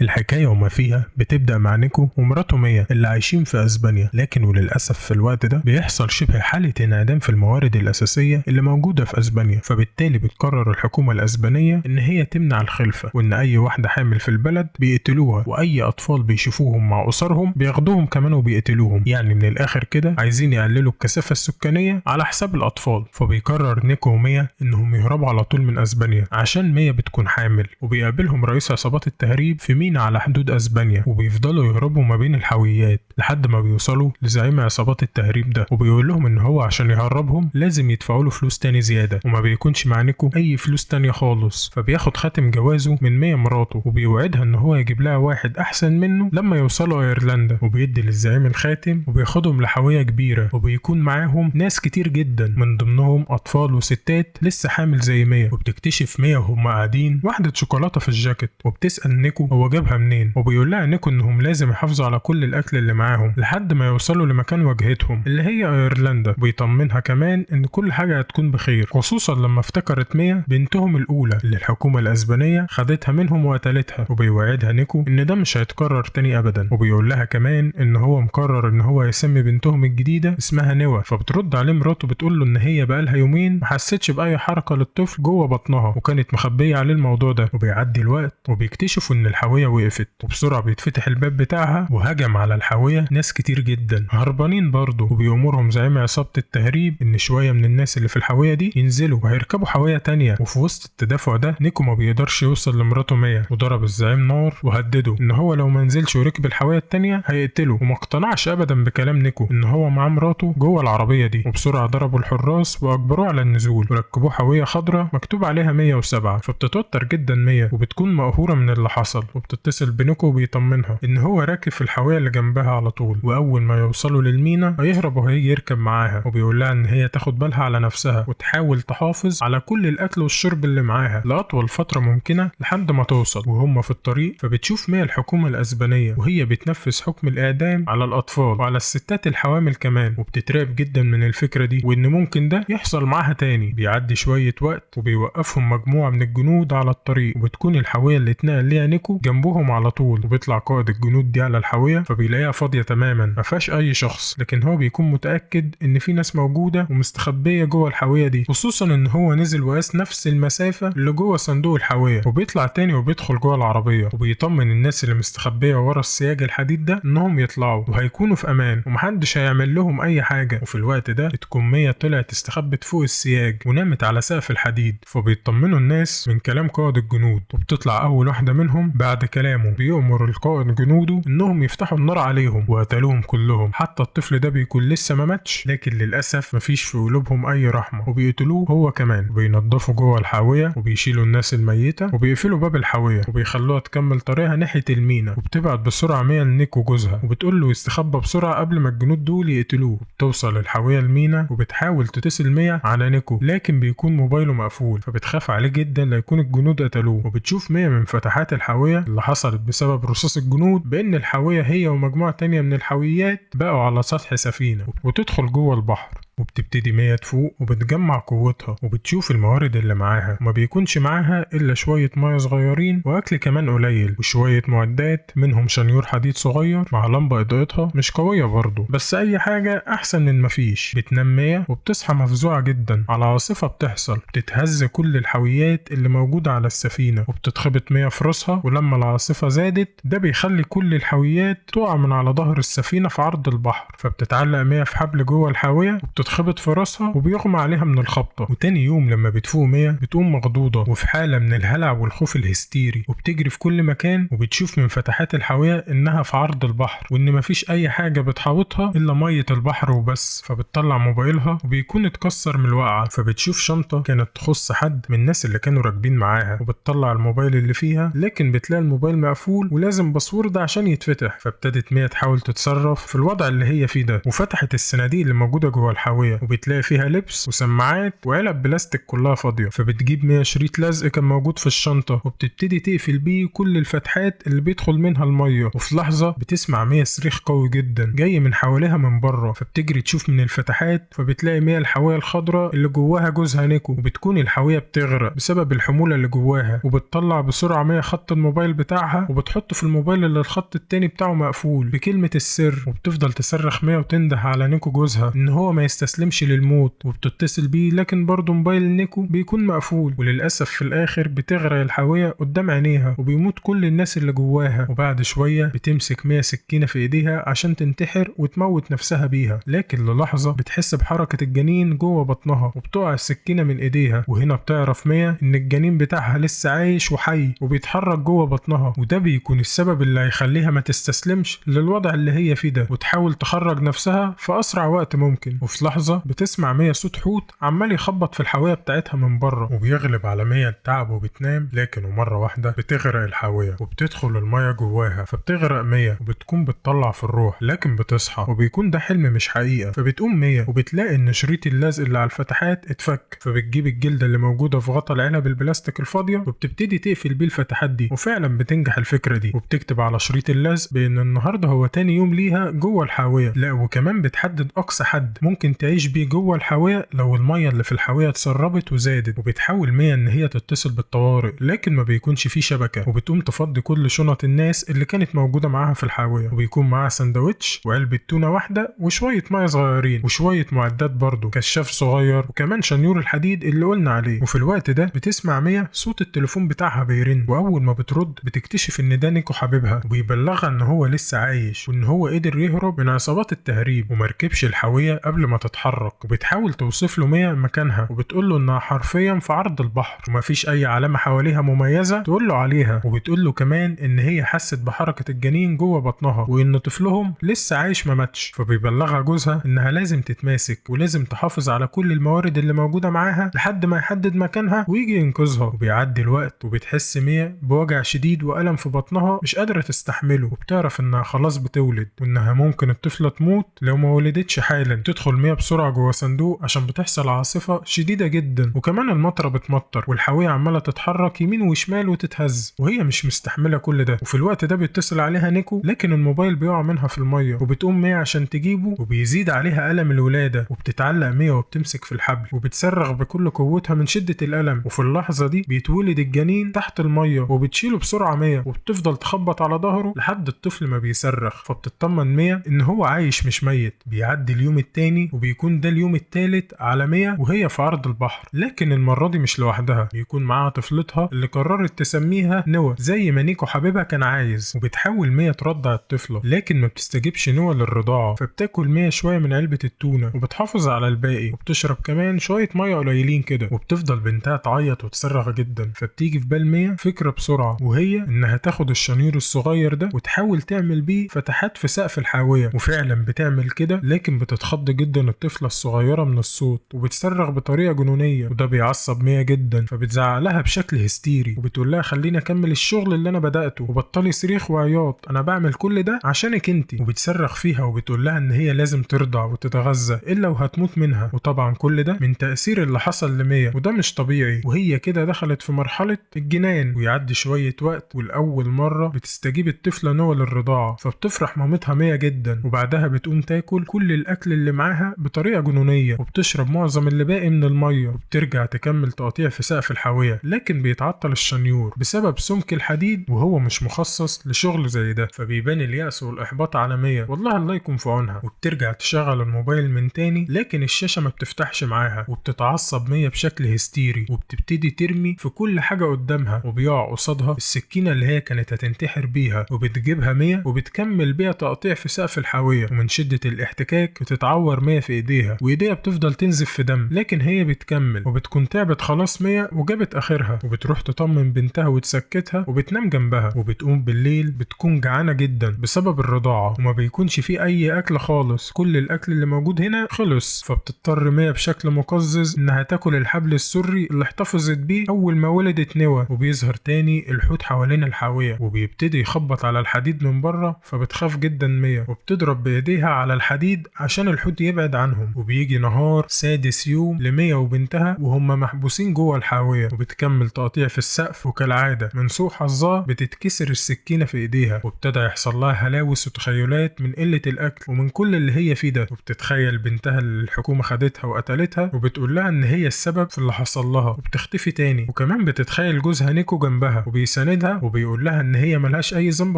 الحكاية وما فيها بتبدأ مع نيكو ومراته ميا اللي عايشين في أسبانيا، لكن وللأسف في الوقت ده بيحصل شبه حالة انعدام في الموارد الأساسية اللي موجودة في أسبانيا. فبالتالي بتقرر الحكومة الأسبانية إن هي تمنع الخلفة، وإن أي واحدة حامل في البلد بيقتلوها، وأي أطفال بيشوفوهم مع أسرهم بياخدوهم كمان وبيقتلوهم. يعني من الآخر كده عايزين يقللوا الكثافة السكانية على حساب الأطفال. فبيقرر نيكو وميا إنهم يهربوا على طول من أسبانيا عشان ميا بتكون حامل، وبيقابلهم رئيس عصابات التهريب في على حدود اسبانيا، وبيفضلوا يهربوا ما بين الحاويات لحد ما بيوصلوا لزعيم عصابات التهريب ده، وبيقول لهم ان هو عشان يهربهم لازم يدفعوا له فلوس تاني زياده، وما بيكونش مع نيكو اي فلوس تانية خالص. فبياخد خاتم جوازه من ميا مراته، وبيوعدها ان هو يجيب لها واحد احسن منه لما يوصلوا ايرلندا، وبيدي للزعيم الخاتم وبياخدهم لحاويه كبيره، وبيكون معاهم ناس كتير جدا من ضمنهم اطفال وستات لسه حامل زي ميا. وبتكتشف ميا وهم قاعدين واحده شوكولاته في الجاكيت، وبتسال نيكو هو جابها منين، وبيقول لها نيكو انهم لازم يحافظوا على كل الاكل اللي معاهم لحد ما يوصلوا لمكان وجهتهم اللي هي ايرلندا. بيطمنها كمان ان كل حاجه هتكون بخير، خصوصا لما افتكرت ميا بنتهم الاولى اللي الحكومه الاسبانيه خدتها منهم وقتلتها. وبيوعدها نيكو ان ده مش هيتكرر تاني ابدا، وبيقول لها كمان ان هو مقرر ان هو يسمي بنتهم الجديده اسمها نوا. فبترد عليه مراته بتقول له ان هي بقالها يومين ما حستش باي حركه للطفل جوه بطنها، وكانت مخبيه عليه الموضوع ده. وبيعدي الوقت وبيكتشفوا ان الحاويه وقفت، وبسرعة بيتفتح الباب بتاعها وهجم على الحاوية ناس كتير جدا هربانين برضه. وبيأمرهم زعيم عصابة التهريب ان شوية من الناس اللي في الحاوية دي ينزلوا وهيركبوا حاوية تانية. وفي وسط التدافع ده نيكو ما بيقدرش يوصل لمراته ميا، وضرب الزعيم نار وهدده ان هو لو ما نزلش وركب الحاوية التانية هيقتله. وما اقتنعش ابدا بكلام نيكو ان هو مع مراته جوه العربية دي، وبسرعة ضربوا الحراس واجبروه على النزول وركبوه حاوية خضراء مكتوب عليها 107. فبتتوتر جدا ميا وبتكون مقهورة من اللي حصل، وبتتصل بنيكو وبيطمنها ان هو راكب في الحاويه اللي جنبها على طول، واول ما يوصلوا للمينا هيهرب وهيجي يركب معاها. وبيقول لها ان هي تاخد بالها على نفسها وتحاول تحافظ على كل الاكل والشرب اللي معاها لاطول فتره ممكنه لحد ما توصل. وهم في الطريق فبتشوف ميا الحكومه الاسبانيه وهي بتنفذ حكم الاعدام على الاطفال وعلى الستات الحوامل كمان، وبتترعب جدا من الفكره دي وان ممكن ده يحصل معاها تاني. بيعدي شويه وقت وبيوقفهم مجموعه من الجنود على الطريق، وبتكون الحاويه اللي اتنقل ليها نيكو جنبهم على طول. وبيطلع قائد الجنود دي على الحاوية فبيلاقيها فاضية تماما ما فيهاش اي شخص، لكن هو بيكون متأكد ان في ناس موجودة ومستخبية جوه الحاوية دي، خصوصا ان هو نزل وقاس نفس المسافة اللي جوه صندوق الحاوية. وبيطلع تاني وبيدخل جوه العربية، وبيطمن الناس اللي مستخبية ورا السياج الحديد ده انهم يطلعوا وهيكونوا في امان ومحدش هيعمل لهم اي حاجة. وفي الوقت ده بتكون ميا طلعت استخبت فوق السياج ونامت على سقف الحديد. فبيطمنوا الناس من كلام قائد الجنود، وبتطلع اول واحدة منهم بعد كلامه بيأمر القائد جنوده انهم يفتحوا النار عليهم وقتلوهم كلهم، حتى الطفل ده بيكون لسه ما ماتش، لكن للاسف مفيش في قلوبهم اي رحمه وبيقتلوه هو كمان. وبينضفوا جوه الحاويه وبيشيلوا الناس الميته وبيقفلوا باب الحاويه وبيخلوها تكمل طريقها ناحيه المينا. وبتبعت بسرعه ميا لنيكو جوزها وبتقول له يستخبى بسرعه قبل ما الجنود دول يقتلوه. بتوصل الحاويه المينا وبتحاول تتصل ميا على نيكو، لكن بيكون موبايله مقفول، فبتخاف عليه جدا ليكون الجنود قتلوه. وبتشوف ميا من فتحات الحاويه اللي حصلت بسبب رصاص الجنود بان الحاويه هي ومجموعه تانية من الحاويات بقوا على سطح سفينه، وتدخل جوه البحر. وبتبتدي ميا تفوق وبتجمع قوتها وبتشوف الموارد اللي معاها، وما بيكونش معاها الا شويه ميه صغيرين واكل كمان قليل وشويه معدات منهم شنيور حديد صغير مع لمبه اضاءتها مش قويه برضه، بس اي حاجه احسن من مفيش. بتنام ميا وبتصحى مفزوعه جدا على عاصفه بتحصل بتتهز كل الحاويات اللي موجوده على السفينه، وبتتخبط ميا في راسها. ولما العاصفه زادت ده بيخلي كل الحاويات تقع من على ظهر السفينه في عرض البحر، فبتتعلق ميا في حبل جوه الحاويه بتتخبط في راسها وبيغمى عليها من الخبطة. وتاني يوم لما بتفوق ميا بتقوم مخضوضة وفي حالة من الهلع والخوف الهستيري، وبتجري في كل مكان وبتشوف من فتحات الحاوية انها في عرض البحر وان مفيش اي حاجة بتحاوطها الا مية البحر وبس. فبتطلع موبايلها وبيكون اتكسر من الوقعة، فبتشوف شنطة كانت تخص حد من الناس اللي كانوا راكبين معاها، وبتطلع الموبايل اللي فيها لكن بتلاقي الموبايل مقفول ولازم باسورد عشان يتفتح. فابتدت ميا تحاول تتصرف في الوضع اللي هي فيه ده، وفتحت الصناديق اللي موجودة جوه الحاوية الحاوية وبتلاقي فيها لبس وسماعات وعلب بلاستيك كلها فاضية. فبتجيب ميا شريط لزق كان موجود في الشنطة وبتبتدي تقفل بيه كل الفتحات اللي بيدخل منها المية. وفي لحظة بتسمع ميا صريخ قوي جدا جاي من حواليها من بره، فبتجري تشوف من الفتحات، فبتلاقي ميا الحاوية الخضراء اللي جواها جوزها نيكو، وبتكون الحاوية بتغرق بسبب الحمولة اللي جواها. وبتطلع بسرعة ميا خط الموبايل بتاعها وبتحطه في الموبايل اللي الخط التاني بتاعه مقفول بكلمة السر، وبتفضل تصرخ ميا وتنده على نيكو جوزها ان هو ما يستسلمش للموت، وبتتصل بيه لكن برضه موبايل نيكو بيكون مقفول. وللأسف في الآخر بتغرق الحاوية قدام عينيها وبيموت كل الناس اللي جواها. وبعد شوية بتمسك ميا سكينة في ايديها عشان تنتحر وتموت نفسها بيها، لكن للحظة بتحس بحركة الجنين جوه بطنها وبتقع السكينة من ايديها. وهنا بتعرف ميا ان الجنين بتاعها لسه عايش وحي وبيتحرك جوه بطنها، وده بيكون السبب اللي هيخليها ما تستسلمش للوضع اللي هي فيه ده وتحاول تخرج نفسها في اسرع وقت ممكن. وفي لحظة بتسمع ميا صوت حوت عمال يخبط في الحاوية بتاعتها من بره، وبيغلب على ميا التعب وبتنام. لكن ومرة واحدة بتغرق الحاوية وبتدخل المية جواها، فبتغرق ميا وبتكون بتطلع في الروح، لكن بتصحى وبيكون ده حلم مش حقيقة. فبتقوم ميا وبتلاقي ان شريط اللزق اللي على الفتحات اتفك، فبتجيب الجلدة اللي موجودة في غطا العلب البلاستيك الفاضية وبتبتدي تقفل بيه الفتحات دي. وفعلا بتنجح الفكرة دي، وبتكتب على شريط اللزق بان النهاردة هو تاني يوم ليها جوه الحاوية. لا وكمان بتحدد اقصى حد ممكن تعيش بيه جوه الحاوية لو المية اللي في الحاوية اتسربت وزادت. وبتحاول ميا ان هي تتصل بالطوارئ لكن ما بيكونش فيه شبكة، وبتقوم تفضي كل شنط الناس اللي كانت موجودة معاها في الحاوية، وبيكون معاها سندوتش وعلبة تونة واحدة وشوية مية صغيرين وشوية معدات برضو، كشاف صغير وكمان شنيور الحديد اللي قلنا عليه. وفي الوقت ده بتسمع ميا صوت التليفون بتاعها بيرن، واول ما بترد بتكتشف ان ده نيكو حبيبها، وبيبلغها ان هو لسه عايش وان هو قدر يهرب من عصابات التهريب ومركبش الحاوية قبل ما تتحرك. وبتحاول توصف له ميا مكانها وبتقول له انها حرفيا في عرض البحر ومفيش اي علامة حواليها مميزة تقول له عليها. وبتقول له كمان ان هي حست بحركة الجنين جوه بطنها وان طفلهم لسه عايش ما ماتش. فبيبلغها جوزها انها لازم تتماسك ولازم تحافظ على كل الموارد اللي موجودة معاها لحد ما يحدد مكانها ويجي ينقذها. وبيعدي الوقت وبتحس ميا بوجع شديد وألم في بطنها مش قادرة تستحمله، وبتعرف انها خلاص بتولد وانها ممكن الطفلة تموت لو ما ولدتش حالا. تدخل ميا بسرعة جوه صندوق عشان بتحصل عاصفة شديدة جدا وكمان المطرة بتمطر والحاوية عمالة تتحرك يمين وشمال وتتهز وهي مش مستحملة كل ده. وفي الوقت ده بيتصل عليها نيكو لكن الموبايل بيقع منها في المية، وبتقوم ميا عشان تجيبه وبيزيد عليها ألم الولادة، وبتتعلق ميا وبتمسك في الحبل وبتصرخ بكل قوتها من شدة الألم. وفي اللحظة دي بيتولد الجنين تحت المية وبتشيله بسرعة ميا وبتفضل تخبط على ظهره لحد الطفل ما بيصرخ، فبتطمن ميا ان هو عايش مش ميت. بيعدي اليوم التاني وبيكون ده اليوم التالت على ميا وهي في عرض البحر، لكن المرة دي مش لوحدها، بيكون معاها طفلتها اللي قررت تسميها نوى زي ما نيكو حبيبها كان عايز. وبتحاول ميا ترضع الطفلة لكن ما بتستجيبش نوى للرضاعة، فبتاكل ميا شوية من علبة التونة وبتحافظ على الباقي وبتشرب كمان شوية مية قليلين كده، وبتفضل بنتها تعيط وتصرخ جدا. فبتيجي في بال ميا فكرة بسرعة وهي انها تاخد الشنيور الصغير ده وتحاول تعمل بيه فتحات في سقف الحاوية، وفعلا بتعمل كده لكن بتتخض جدا الطفلة الصغيرة من الصوت وبتصرخ بطريقة جنونية، وده بيعصب ميا جدا فبتزعق لها بشكل هستيري وبتقول لها خليني اكمل الشغل اللي انا بدأته وبطلي صريخ وعياط، انا بعمل كل ده عشانك انتي. وبتصرخ فيها وبتقول لها ان هي لازم ترضع وتتغذى الا وهتموت منها. وطبعا كل ده من تأثير اللي حصل لميا وده مش طبيعي، وهي كده دخلت في مرحلة الجنان. ويعدي شوية وقت والأول مرة بتستجيب الطفلة نوى للرضاعة، فبتفرح مامتها ميا جدا وبعدها بتقوم تاكل كل الأكل اللي معاها بطريقة جنونية وبتشرب معظم اللي باقي من المية، وبترجع تكمل تقطيع في سقف الحاوية لكن بيتعطل الشنيور بسبب سمك الحديد وهو مش مخصص لشغل زي ده. فبيبان اليأس والإحباط على ميا والله الله يكون في عونها، وبترجع تشغل الموبايل من تاني لكن الشاشة ما بتفتحش معاها، وبتتعصب ميا بشكل هستيري وبتبتدي ترمي في كل حاجة قدامها وبيقع قصادها السكينة اللي هي كانت هتنتحر بيها، وبتجيبها ميا وبتكمل بيها تقطيع في سقف الحاوية. ومن شدة الاحتكاك بتتعور ميا في ايديها وايديها بتفضل تنزف في دم لكن هي بتكمل، وبتكون تعبت خلاص ميا وجابت اخرها وبتروح تطمن بنتها وتسكتها وبتنام جنبها. وبتقوم بالليل بتكون جعانة جدا بسبب الرضاعة وما بيكونش فيه اي اكل خالص، كل الاكل اللي موجود هنا خلص. فبتضطر ميا بشكل مقزز انها تاكل الحبل السري اللي احتفظت بيه اول ما ولدت نوى، وبيظهر تاني الحوت حوالين الحاوية وبيبتدي يخبط على الحديد من بره، فبتخاف جدا ميا وبتضرب بايديها على الحديد عشان الحوت يبعد عنهم. وبيجي نهار سادس يوم لميا وبنتها وهم محبوسين جوه الحاوية، وبتكمل تقطيع في السقف، وكالعادة من سوء حظها بتتكسر السكينة في ايديها، وابتدى يحصل لها هلاوس وتخيلات من قلة الاكل ومن كل اللي هي فيه ده. وبتتخيل بنتها اللي الحكومة خدتها وقتلتها، وبتقول لها ان هي السبب في اللي حصل لها، وبتختفي تاني. وكمان بتتخيل جوزها نيكو جنبها وبيساندها وبيقول لها ان هي ملهاش اي ذنب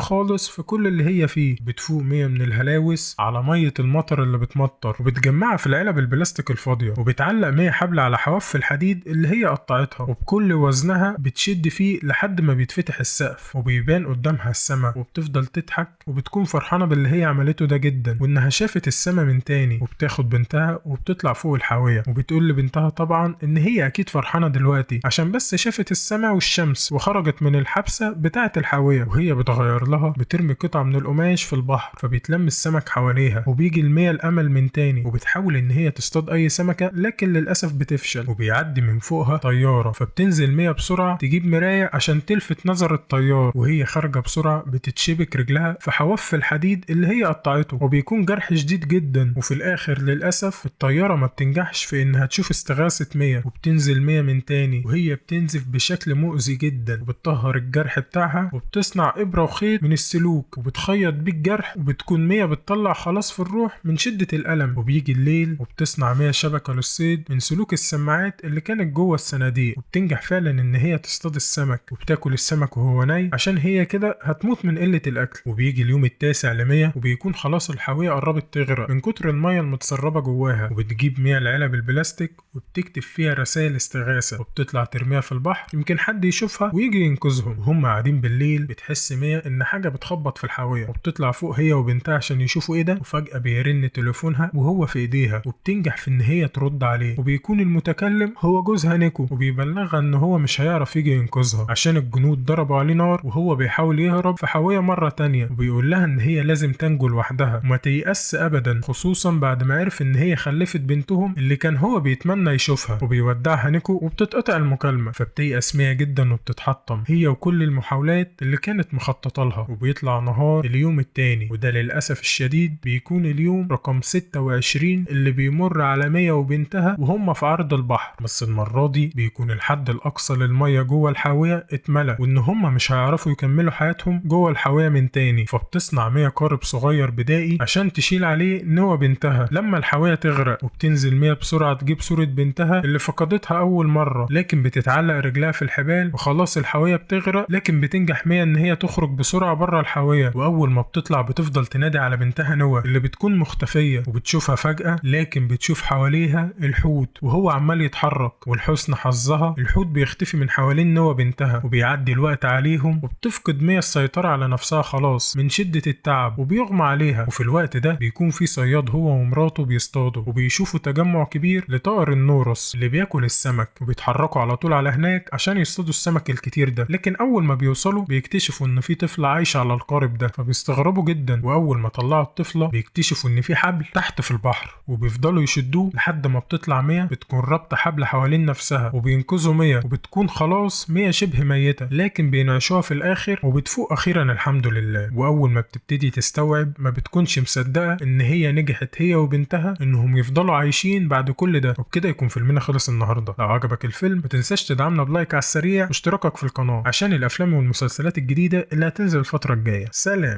خالص في كل اللي هي فيه. بتفوق ميا من الهلاوس على مية المطر اللي بتمطر، وبتجمعها في العلب البلاستيك الفاضية، وبتعلق ميا حبل على حواف الحديد اللي هي قطعتها، وبكل وزنها بتشد فيه لحد ما بيتفتح السقف وبيبان قدامها السما، وبتفضل تضحك وبتكون فرحانة باللي هي عملته ده جدا، وانها شافت السما من تاني. وبتاخد بنتها وبتطلع فوق الحاوية، وبتقول لبنتها طبعا ان هي اكيد فرحانة دلوقتي عشان بس شافت السما والشمس وخرجت من الحبسة بتاعة الحاوية. وهي بتغير لها بترمي قطعة من القماش في البحر، فبيتلم السمك حواليها، وبيجي الميا الامل من تاني، وبتحاول ان هي تصطاد اي سمكة لكن للاسف بتفشل. وبيعدي من فوقها طيارة، فبتنزل ميا بسرعة تجيب مراية عشان تلفت نظر الطيار، وهي خارجة بسرعة بتتشبك رجلها في حواف الحديد اللي هي قطعته، وبيكون جرح شديد جدا. وفي الاخر للاسف الطيارة ما بتنجحش في انها تشوف استغاثة ميا، وبتنزل ميا من تاني وهي بتنزف بشكل مؤذي جدا، وبتطهر الجرح بتاعها وبتصنع ابرة وخيط من السلوك وبتخيط بيه الجرح، وبتكون ميا بتطلع خلاص في الروح من شدة الألم. وبيجي الليل وبتصنع ميا شبكة للصيد من سلوك السماعات اللي كانت جوه الصناديق، وبتنجح فعلا ان هي تصطاد السمك، وبتاكل السمك وهو ناي عشان هي كده هتموت من قلة الاكل. وبيجي اليوم التاسع لميا وبيكون خلاص الحاوية قربت تغرق من كتر المية المتسربة جواها، وبتجيب ميا العلب البلاستيك وبتكتب فيها رسائل استغاثة، وبتطلع ترميها في البحر يمكن حد يشوفها ويجي ينقذهم. وهم قاعدين بالليل بتحس ميا ان حاجة بتخبط في الحاوية، وبتطلع فوق هي وبنتها عشان يشوفوا ايه ده، وفجأة بيرن تليفونها وهو في ايديها، وبتنجح في ان هي ترد عليه، وبيكون المتكلم هو جوزها نيكو، وبيبلغها ان هو مش هيعرف يجي ينقذها عشان الجنود ضربوا عليه نار وهو بيحاول يهرب في حاوية مرة تانية. وبيقول لها ان هي لازم تنجو لوحدها وما تيأس ابدا، خصوصا بعد ما عرف ان هي خلفت بنتهم اللي كان هو بيتمنى يشوفها. وبيودعها نيكو وبتتقطع المكالمة، فبتيأس ميا جدا وبتتحطم هي وكل المحاولات اللي كانت مخططة لها. وبيطلع نهار اليوم التاني، وده للأسف الشديد بيكون اليوم رقم 26 اللي بيمر على ميا وبنتها وهم في عرض البحر، بس المرة دي بيكون الحد الأقصى للمية جوه الحاوية اتملى، وإن هم مش هيعرفوا يكملوا حياتهم جوه الحاوية من تاني. فبتصنع ميا قارب صغير بدائي عشان تشيل عليه نوى بنتها لما الحاوية تغرق، وبتنزل ميا بسرعة تجيب صورة بنتها اللي فقدتها أول مرة، لكن بتتعلق رجلها في الحبال وخلاص الحاوية بتغرق. لكن بتنجح ميا إن هي تخرج بسرعة بره الحاوية، وأول ما بتطلع بتفضل تنادي على بنتها نوى اللي بتكون مختفية، وبتشوفها فجأة لكن بتشوف حواليها الحوت وهو عمال يتحرك. ولحسن حظها الحوت بيختفي من حوالين نوى بنتها، وبيعدي الوقت عليهم، وبتفقد ميا السيطرة على نفسها خلاص من شدة التعب وبيغمى عليها. وفي الوقت ده بيكون في صياد هو ومراته بيصطادوا، وبيشوفوا تجمع كبير لطائر النورس اللي بياكل السمك، وبيتحركوا على طول على هناك عشان يصطادوا السمك الكتير ده. لكن اول ما بيوصلوا بيكتشفوا ان في طفلة عايشة على القارب ده، فبيستغربوا جدا. واول ما طلعوا الطفلة بيكتشفوا ان في حبل تحت في البحر، وبيفضلوا يشدوه لحد ما بتطلع ميا بتكون رابطة حبل حوالين نفسها، وبينقذوا ميا، وبتكون خلاص ميا شبه ميتة لكن بينعشوها في الاخر وبتفوق اخيرا الحمد لله. واول ما بتبتدي تستوعب ما بتكونش مصدقة ان هي نجحت هي وبنتها انهم يفضلوا عايشين بعد كل ده. وبكده يكون فيلمنا خلص النهارده. لو عجبك الفيلم ما تنساش تدعمنا بلايك على السريع واشتراكك في القناة عشان الافلام والمسلسلات الجديدة اللي هتنزل الفترة الجاية. سلام.